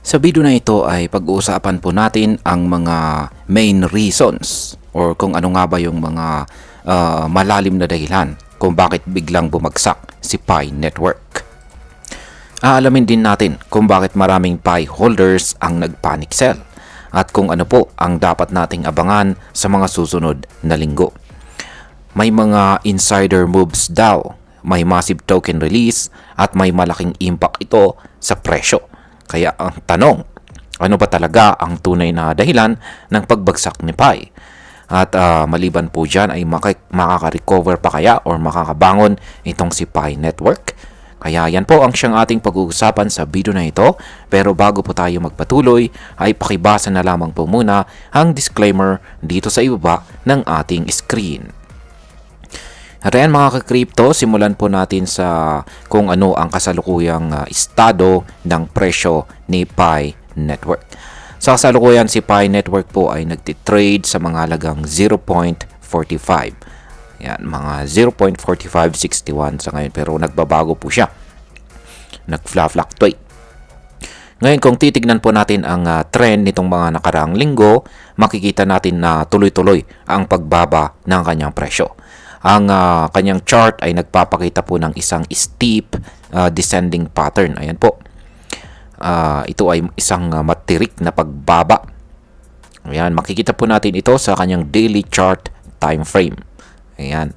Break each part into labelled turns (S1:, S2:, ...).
S1: Sa video na ito ay pag-uusapan po natin ang mga main reasons or kung ano nga ba yung mga malalim na dahilan kung bakit biglang bumagsak si Pi Network. Aalamin din natin kung bakit maraming Pi holders ang nag-panic sell at kung ano po ang dapat nating abangan sa mga susunod na linggo. May mga insider moves daw, may massive token release at may malaking impact ito sa presyo. Kaya ang tanong, ano ba talaga ang tunay na dahilan ng pagbagsak ni Pi? At maliban po dyan ay makaka-recover pa kaya or makakabangon itong si Pi Network? Kaya yan po ang siyang ating pag-uusapan sa video na ito. Pero bago po tayo magpatuloy ay pakibasa na lamang po muna ang disclaimer dito sa ibaba ng ating screen. At ayan mga ka-crypto, simulan po natin sa kung ano ang kasalukuyang estado ng presyo ni Pi Network. Sa kasalukuyan si Pi Network po ay nagtitrade sa mga halagang 0.45. Yan, mga 0.4561 sa ngayon pero nagbabago po siya. Nag-fluctuate. Ngayon kung titignan po natin ang trend nitong mga nakaraang linggo, makikita natin na tuloy-tuloy ang pagbaba ng kanyang presyo. Ang kanyang chart ay nagpapakita po ng isang steep descending pattern. Ayan po. Ito ay isang matirik na pagbaba. Ayan, makikita po natin ito sa kanyang daily chart time frame. Ayan.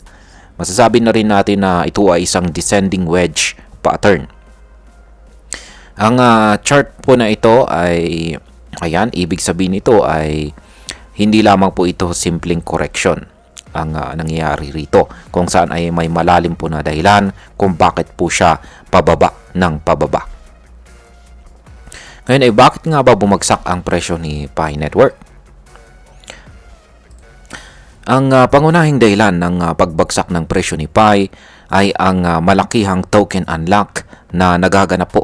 S1: Masasabi na rin natin na ito ay isang descending wedge pattern. Ang chart po na ito ay, ayan, ibig sabihin ito ay hindi lamang po ito simpleng correction ang nangyayari rito, kung saan ay may malalim po na dahilan kung bakit po siya pababa ng pababa. Ngayon ay bakit nga ba bumagsak ang presyo ni Pi Network? Ang pangunahing dahilan ng pagbagsak ng presyo ni Pi ay ang malakihang token unlock na naganap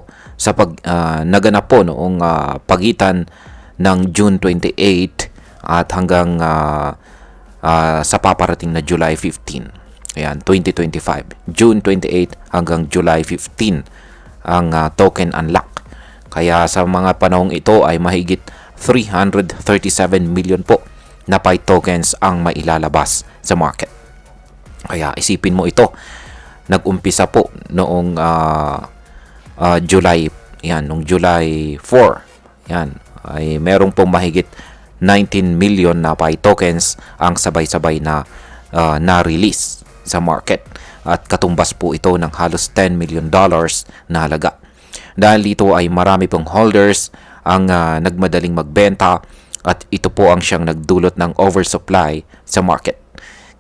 S1: po noong pagitan ng June 28 at hanggang sa paparating na July 15. Ayan, 2025. June 28 hanggang July 15 ang token unlock. Kaya sa mga panahong ito ay mahigit 337 million po na Pi tokens ang mailalabas sa market. Kaya isipin mo ito, nag-umpisa po noong July, yan, noong July 4. Yan, ay merong pong mahigit 19 million na Pi tokens ang sabay-sabay na na-release sa market. At katumbas po ito ng halos $10 million na halaga. Dahil dito ay marami pong holders ang nagmadaling magbenta at ito po ang siyang nagdulot ng oversupply sa market.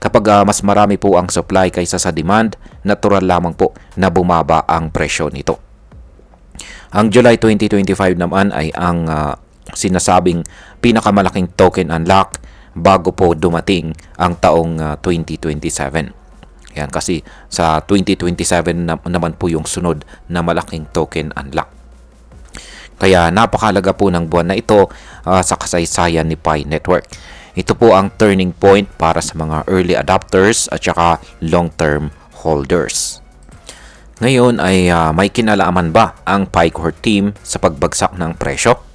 S1: Kapag mas marami po ang supply kaysa sa demand, natural lamang po na bumaba ang presyo nito. Ang July 2025 naman ay ang sinasabing pinakamalaking token unlock bago po dumating ang taong 2027. Yan, kasi sa 2027 naman po yung sunod na malaking token unlock. Kaya napakalaga po ng buwan na ito sa kasaysayan ni Pi Network. Ito po ang turning point para sa mga early adopters at saka long-term holders. Ngayon ay may kinalaman ba ang Pi Core team sa pagbagsak ng presyo?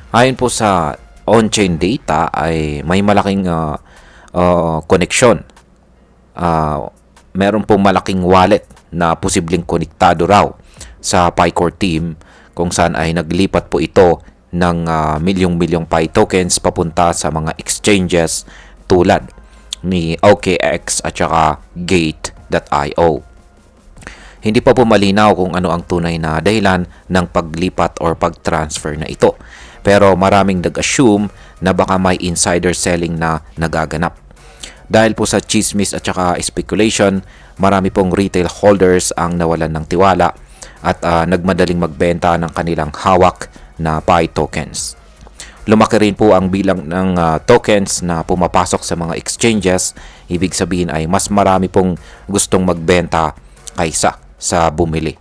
S1: Ayon po sa on-chain data ay may malaking connection. Meron pong malaking wallet na posibleng konektado raw sa Pi Core team kung saan ay naglipat po ito ng milyong-milyong Pi tokens papunta sa mga exchanges tulad ni OKX at saka Gate.io. Hindi pa po malinaw kung ano ang tunay na dahilan ng paglipat or pag-transfer na ito. Pero maraming nag-assume na baka may insider selling na nagaganap. Dahil po sa chismis at saka speculation, marami pong retail holders ang nawalan ng tiwala at nagmadaling magbenta ng kanilang hawak na Pi tokens. Lumaki rin po ang bilang ng tokens na pumapasok sa mga exchanges. Ibig sabihin ay mas marami pong gustong magbenta kaysa sa bumili.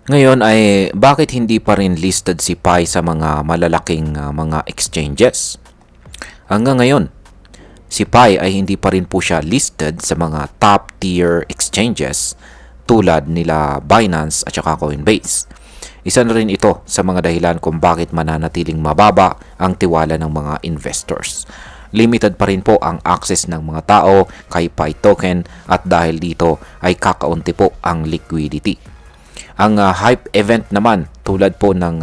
S1: Ngayon ay bakit hindi pa rin listed si Pi sa mga malalaking mga exchanges? Hanggang ngayon, si Pi ay hindi pa rin po siya listed sa mga top tier exchanges tulad nila Binance at saka Coinbase. Isa na rin ito sa mga dahilan kung bakit mananatiling mababa ang tiwala ng mga investors. Limited pa rin po ang access ng mga tao kay Pi token at dahil dito ay kakaunti po ang liquidity. Ang hype event naman tulad po ng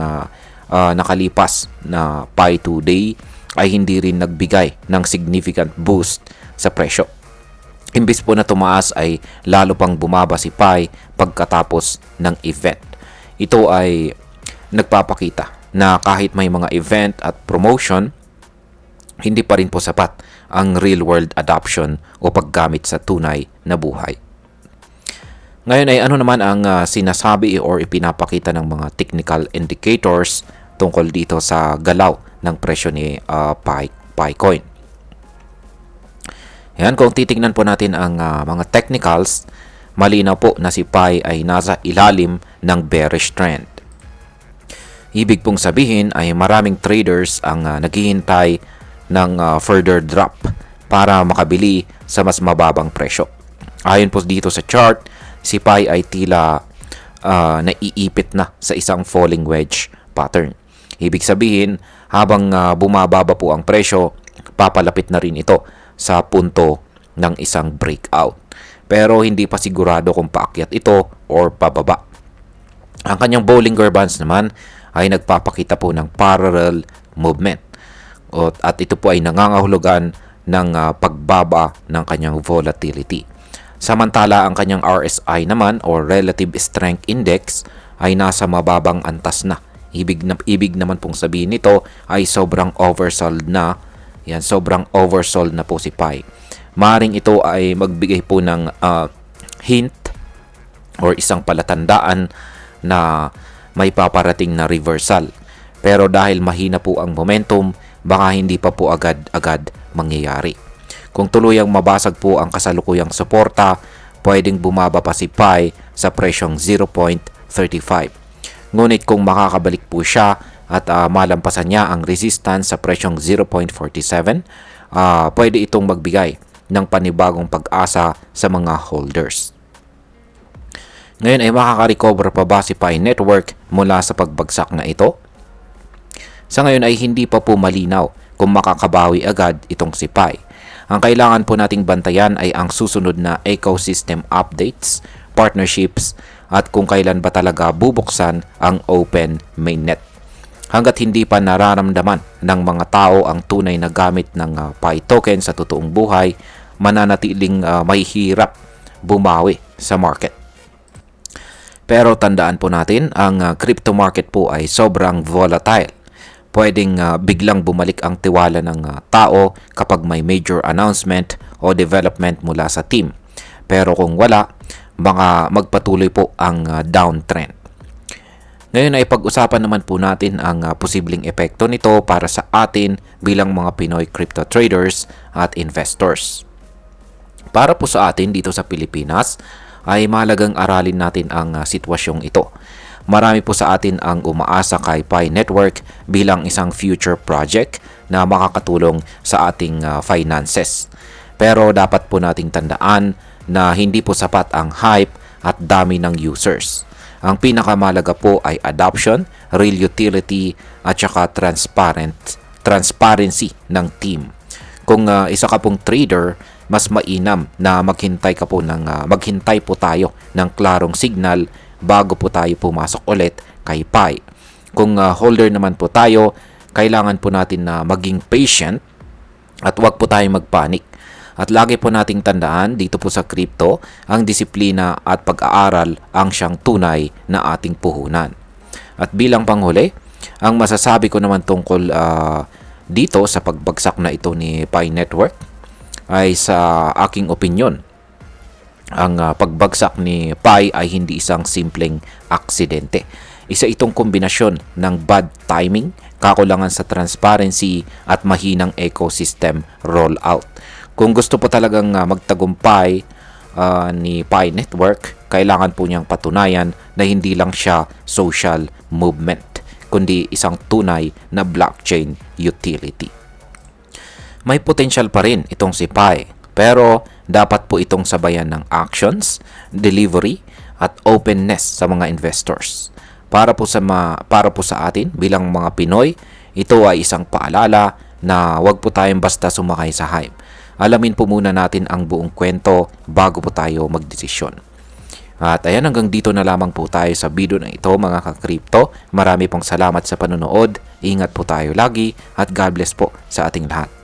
S1: nakalipas na Pi 2 day ay hindi rin nagbigay ng significant boost sa presyo. Imbis po na tumaas ay lalo pang bumaba si Pi pagkatapos ng event. Ito ay nagpapakita na kahit may mga event at promotion, hindi pa rin po sapat ang real-world adoption o paggamit sa tunay na buhay. Ngayon ay ano naman ang sinasabi or ipinapakita ng mga technical indicators tungkol dito sa galaw ng presyo ni Picoin. Yan, kung titingnan po natin ang mga technicals, malinaw po na si Pi ay nasa ilalim ng bearish trend. Ibig pong sabihin ay maraming traders ang naghihintay ng further drop para makabili sa mas mababang presyo. Ayon po dito sa chart, si Pi ay tila naiipit na sa isang falling wedge pattern. Ibig sabihin, habang bumababa po ang presyo, papalapit na rin ito sa punto ng isang breakout. Pero hindi pa sigurado kung paakyat ito or pababa. Ang kanyang Bollinger Bands naman ay nagpapakita po ng parallel movement. At ito po ay nangangahulugan ng pagbaba ng kanyang volatility. Samantala ang kanyang RSI naman or Relative Strength Index ay nasa mababang antas na. Ibig naman pong sabihin nito ay sobrang oversold na. Yan, sobrang oversold na po si Pi. Maring ito ay magbigay po ng hint or isang palatandaan na may paparating na reversal. Pero dahil mahina po ang momentum, baka hindi pa po agad-agad mangyayari. Kung tuluyang mabasag po ang kasalukuyang suporta, pwedeng bumaba pa si Pi sa presyong 0.35. Ngunit kung makakabalik po siya at malampasan niya ang resistance sa presyong 0.47, pwede itong magbigay ng panibagong pag-asa sa mga holders. Ngayon ay makaka-recover pa ba si Pi Network mula sa pagbagsak na ito? Sa ngayon ay hindi pa po malinaw kung makakabawi agad itong si Pi. Ang kailangan po nating bantayan ay ang susunod na ecosystem updates, partnerships, at kung kailan ba talaga bubuksan ang open mainnet. Hanggat hindi pa nararamdaman ng mga tao ang tunay na gamit ng Pi token sa totoong buhay, mananatiling mahihirap bumawi sa market. Pero tandaan po natin, ang crypto market po ay sobrang volatile. Pwedeng biglang bumalik ang tiwala ng tao kapag may major announcement o development mula sa team. Pero kung wala, baka magpatuloy po ang downtrend. Ngayon ay pag-usapan naman po natin ang posibleng epekto nito para sa atin bilang mga Pinoy crypto traders at investors. Para po sa atin dito sa Pilipinas, ay mahalagang aralin natin ang sitwasyong ito. Marami po sa atin ang umaasa kay Pi Network bilang isang future project na makakatulong sa ating finances. Pero dapat po nating tandaan na hindi po sapat ang hype at dami ng users. Ang pinakamalaga po ay adoption, real utility at saka transparency ng team. Kung isa ka pong trader, mas mainam na maghintay po tayo ng klarong signal bago po tayo pumasok ulit kay Pi. Kung holder naman po tayo, kailangan po natin na maging patient at huwag po tayong magpanik. At lagi po nating tandaan dito po sa crypto, ang disiplina at pag-aaral ang siyang tunay na ating puhunan. At bilang panghuli, ang masasabi ko naman tungkol dito sa pagbagsak na ito ni Pi Network ay sa aking opinyon, ang pagbagsak ni Pi ay hindi isang simpleng aksidente. Isa itong kombinasyon ng bad timing, kakulangan sa transparency at mahinang ecosystem rollout. Kung gusto po talagang magtagumpay ni Pi Network, kailangan po niyang patunayan na hindi lang siya social movement, kundi isang tunay na blockchain utility. May potential pa rin itong si Pi, pero dapat po itong sabayan ng actions, delivery, at openness sa mga investors. Para po sa atin bilang mga Pinoy, ito ay isang paalala na wag po tayong basta sumakay sa hype. Alamin po muna natin ang buong kwento bago po tayo magdesisyon. At ayan, hanggang dito na lamang po tayo sa video na ito mga ka-crypto. Marami pong salamat sa panonood. Ingat po tayo lagi at God bless po sa ating lahat.